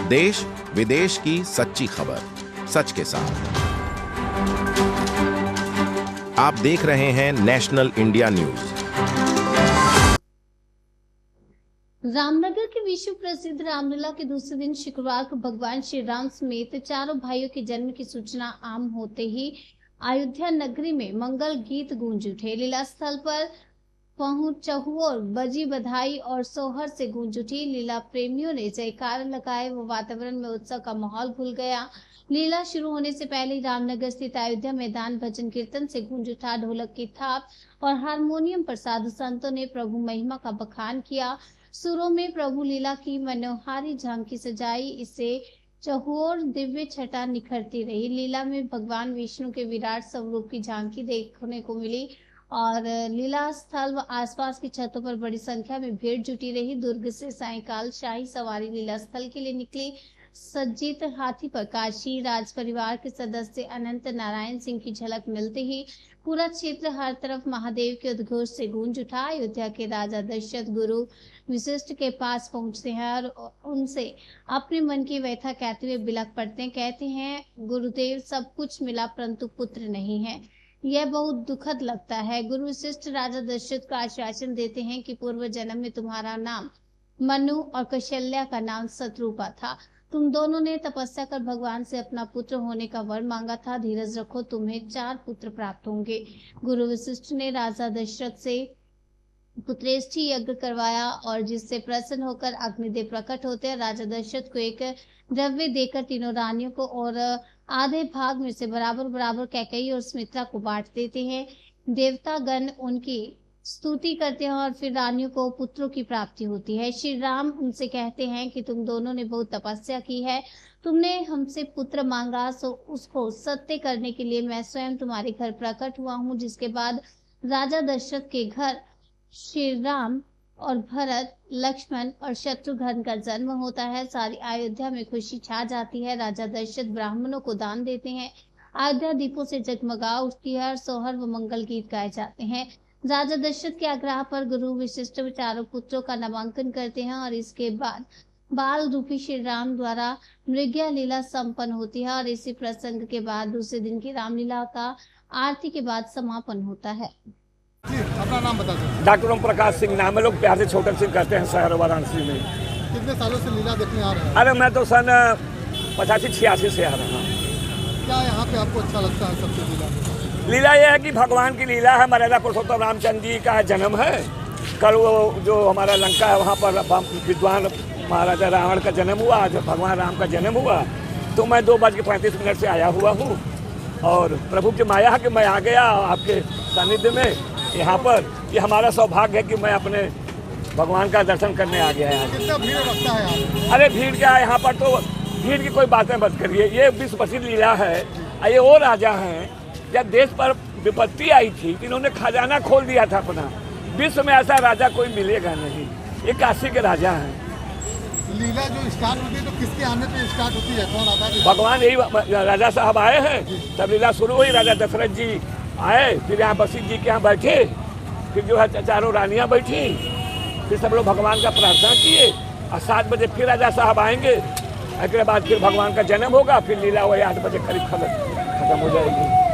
देश विदेश की सच्ची खबर सच के साथ। आप देख रहे हैं नेशनल इंडिया न्यूज। रामनगर के विश्व प्रसिद्ध रामलीला के दूसरे दिन शुक्रवार को भगवान श्री राम समेत चारों भाइयों के जन्म की सूचना आम होते ही अयोध्या नगरी में मंगल गीत गूंज उठे। लीला स्थल पर पहुंच चहुओर बजी बधाई और सोहर से गूंज उठी। लीला प्रेमियों ने जयकार लगाए। वो वातावरण में उत्सव का माहौल घुल गया। लीला शुरू होने से पहले रामनगर स्थित अयोध्या मैदान भजन कीर्तन से गूंज उठा। ढोलक की थाप और हारमोनियम पर साधु संतों ने प्रभु महिमा का बखान किया। सुरों में प्रभु लीला की मनोहारी झांकी सजाई। इससे चहुओर दिव्य छटा निखरती रही। लीला में भगवान विष्णु के विराट स्वरूप की झांकी देखने को मिली और लीला स्थल व आसपास की छतों पर बड़ी संख्या में भीड़ जुटी रही। दुर्ग से सायंकाल शाही सवारी लीला स्थल के लिए निकली। सज्जित हाथी पर काशी राज परिवार के सदस्य अनंत नारायण सिंह की झलक मिलते ही पूरा क्षेत्र हर तरफ महादेव के उद्घोष से गूंज उठा। अयोध्या के राजा दशरथ गुरु वशिष्ठ के पास पहुंचते हैं और उनसे अपने मन की व्यथा कहते हुए बिलख पड़ते हैं। कहते हैं, गुरुदेव सब कुछ मिला परंतु पुत्र नहीं है, यह बहुत दुखद लगता है। गुरु वशिष्ठ राजा दशरथ को आश्वासन देते हैं कि पूर्व जन्म में तुम्हारा नाम मनु और कौशल्या का नाम शत्रुपा था। तुम दोनों ने तपस्या कर भगवान से अपना पुत्र होने का वर मांगा था। धीरज रखो, तुम्हें 4 पुत्र प्राप्त होंगे। गुरु वशिष्ठ ने राजा दशरथ से पुत्रेष्ठी यज्ञ करवाया और जिससे प्रसन्न होकर अग्निदेव प्रकट होते हैं। राजा दशरथ को एक द्रव्य देकर तीनों रानियों को और आधे भाग में से बराबर बराबर कैकेयी और सुमित्रा को बांट देते हैं। देवतागण उनकी स्तुति करते हैं और फिर रानियों को पुत्रों की प्राप्ति होती है। श्री राम उनसे कहते हैं कि तुम दोनों ने बहुत तपस्या की है, तुमने हमसे पुत्र मांगा, सो उसको सत्य करने के लिए मैं स्वयं तुम्हारे घर प्रकट हुआ हूँ। जिसके बाद राजा दशरथ के घर श्री राम और भरत, लक्ष्मण और शत्रुघ्न का जन्म होता है। सारी अयोध्या में खुशी छा जाती है। राजा दशरथ ब्राह्मणों को दान देते हैं। अयोध्या दीपों से जगमगा उठती है और सोहर व मंगल गीत गाए जाते हैं। राजा दशरथ के आग्रह पर गुरु वशिष्ठ चारों पुत्रों का नामांकन करते हैं और इसके बाद बाल रूपी श्री राम द्वारा मृग्या लीला संपन्न होती है और इसी प्रसंग के बाद दूसरे दिन की रामलीला का आरती के बाद समापन होता है। अपना नाम बता दो। डॉक्टर ओम प्रकाश सिंह नाम है, लोग प्यार से छोटन सिंह कहते हैं, शहर वाराणसी में। कितने सालों से लीला देखने आ रहे हैं? अरे मैं तो सन 85-86 से आ रहा हूँ। क्या यहाँ पे आपको अच्छा लगता है सबसे लीला में? लीला यह है कि भगवान की लीला है। मर्यादा पुरुषोत्तम रामचंद्र जी का जन्म है। कल वो जो हमारा लंका है वहाँ पर विद्वान महाराजा रावण का जन्म हुआ, आज भगवान राम का जन्म हुआ। तो मैं 2:35 से आया हुआ हूँ और प्रभु की माया है कि मैं आ गया आपके सानिध्य में यहाँ पर। ये हमारा सौभाग्य है कि मैं अपने भगवान का दर्शन करने आ गया है। कितना भीड़ लगता है यहाँ? अरे भीड़ क्या है यहाँ पर, तो भीड़ की कोई बातें मत करिए। ये विश्व प्रसिद्ध लीला है। ये वो राजा हैं जब देश पर विपत्ति आई थी कि इन्होंने खजाना खोल दिया था अपना। विश्व में ऐसा राजा कोई मिलेगा नहीं। ये काशी के राजा हैं। लीला जो स्टार्ट होती है तो किसके आने पे स्टार्ट होती है? कौन आता है? भगवान यही राजा साहब आए हैं तब लीला शुरू हुई। राजा दशरथ जी आए, फिर यहाँ वशिष्ठ जी के यहाँ बैठे, फिर जो है चारों रानियाँ बैठी, फिर सब लोग भगवान का प्रार्थना किए और 7 बजे फिर राजा साहब आएंगे। उसके बाद फिर भगवान का जन्म होगा, फिर लीला वही 8 बजे करीब खत्म हो जाएगी।